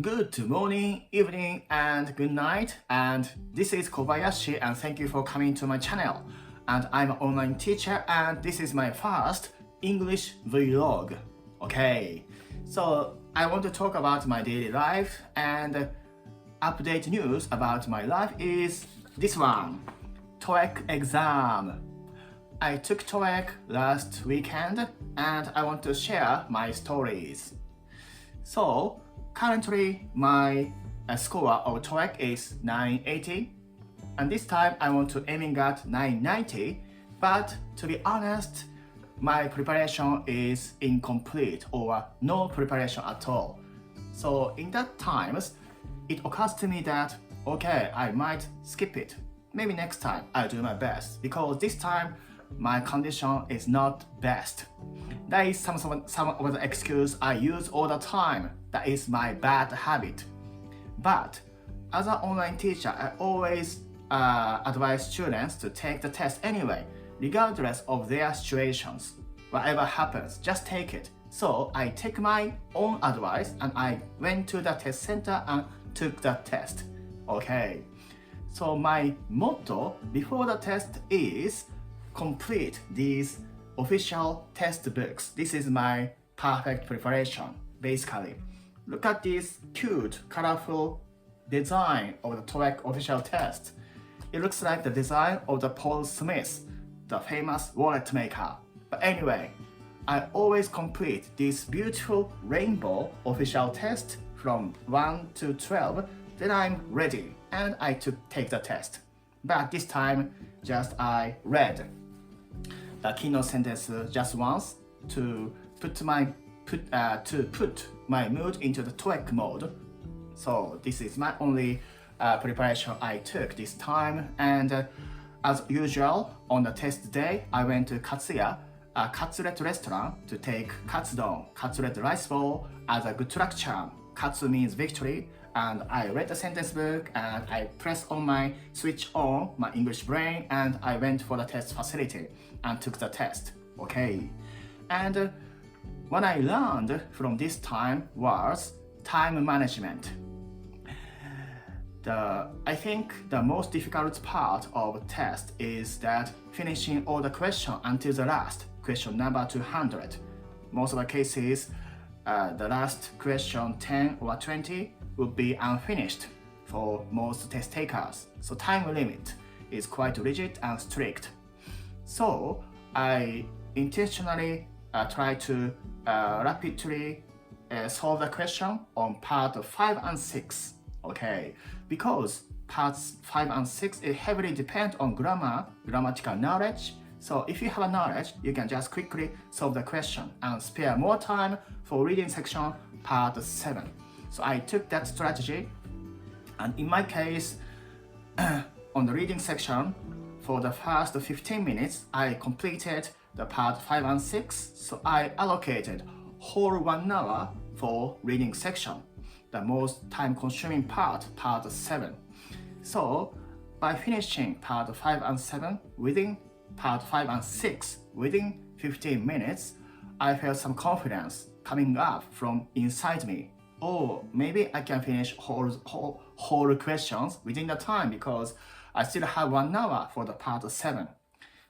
Good morning, evening, and good night. And this is Kobayashi, and thank you for coming to my channel. And I'm an online teacher, and this is my first English vlog. Okay, so I want to talk about my daily life, and update news about my life is this one: TOEIC exam. I took TOEIC last weekend, and I want to share my stories. So currently, my score of TOEIC is 980, and this time I want to aiming at 990, but to be honest, my preparation is incomplete or no preparation at all. So in that times, it occurs to me that, okay, I might skip it. Maybe next time I'll do my best, because this time my condition is not best. That is some of the excuse I use all the time. That is my bad habit. But as an online teacher, I always advise students to take the test anyway, regardless of their situations. Whatever happens, just take it. So I take my own advice and I went to the test center and took the test. Okay. So my motto before the test is complete these official test books. This is my perfect preparation, basically. Look at this cute, colorful design of the TOEIC official test. It looks like the design of the Paul Smith, the famous wallet maker. But anyway, I always complete this beautiful rainbow official test from 1 to 12. Then I'm ready and I take the test. But this time, just I read the keynote sentence just once to put my mood into the TOEIC mode. So this is my only preparation I took this time. And as usual, on the test day, I went to Katsuya, a katsuret restaurant, to take katsudon, katsuret rice bowl, as a good traction. Katsu means victory. And I read the sentence book and I pressed on my switch on my English brain and I went for the test facility and took the test. Okay. And what I learned from this time was time management. I think the most difficult part of test is that finishing all the questions until the last, question number 200. Most of the cases, the last question 10 or 20 would be unfinished for most test takers. So time limit is quite rigid and strict. So I intentionally try to rapidly solve the question on part 5 and 6. Okay, because parts 5 and 6 it heavily depend on grammatical knowledge. So if you have a knowledge, you can just quickly solve the question and spare more time for reading section part 7. So I took that strategy, and in my case, on the reading section, for the first 15 minutes, I completed the part 5 and 6, so I allocated whole 1 hour for reading section, the most time-consuming part 7. So by finishing part 5 and 7 within part 5 and 6 within 15 minutes, I felt some confidence coming up from inside me. Or maybe I can finish whole questions within the time because I still have 1 hour for the part 7.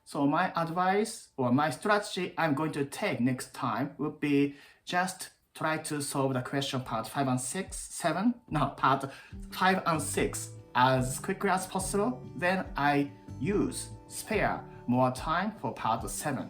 So my advice or my strategy I'm going to take next time would be just try to solve the question part 5 and 6 as quickly as possible. Then I spare more time for part 7.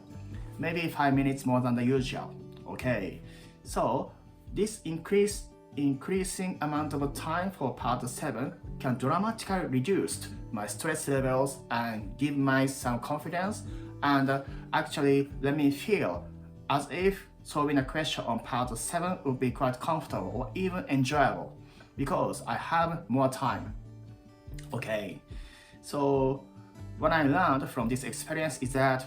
Maybe 5 minutes more than the usual. Okay. So this increasing amount of time for part 7 can dramatically reduce my stress levels and give me some confidence and actually let me feel as if solving a question on part 7 would be quite comfortable or even enjoyable because I have more time. Okay, so what I learned from this experience is that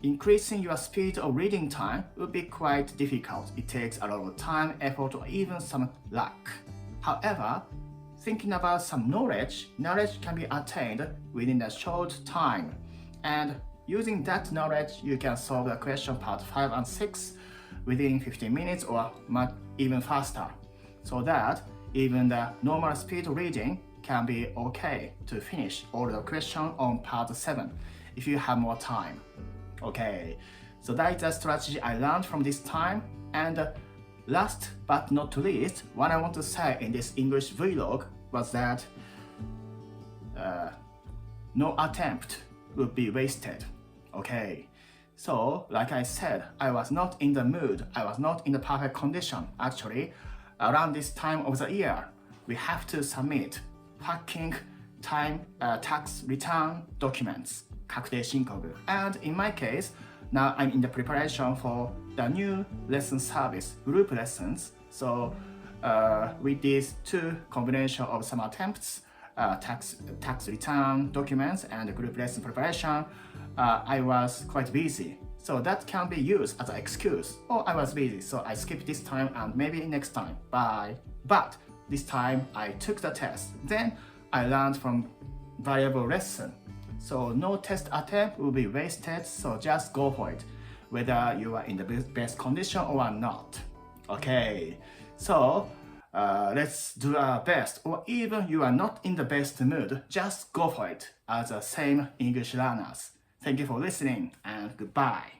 increasing your speed of reading time would be quite difficult. It takes a lot of time, effort, or even some luck. However, thinking about some knowledge can be attained within a short time. And using that knowledge, you can solve the question part 5 and 6 within 15 minutes or much even faster. so that even the normal speed reading can be okay to finish all the questions on part 7 if you have more time. Okay, so that is the strategy I learned from this time. And last but not least, what I want to say in this English vlog was that no attempt would be wasted. Okay, so like I said, I was not in the mood, I was not in the perfect condition. Actually, around this time of the year, we have to submit packing time tax return documents, 確定申告. And in my case, now I'm in the preparation for the new lesson service, group lessons. So with these two combination of some attempts, tax return documents and group lesson preparation, I was quite busy. So that can be used as an excuse. Oh, I was busy, so I skipped this time and maybe next time. Bye. But this time I took the test. Then I learned from valuable lesson. So no test attempt will be wasted, so just go for it, whether you are in the best condition or not. Okay, so let's do our best, or even you are not in the best mood, just go for it as the same English learners. Thank you for listening and goodbye.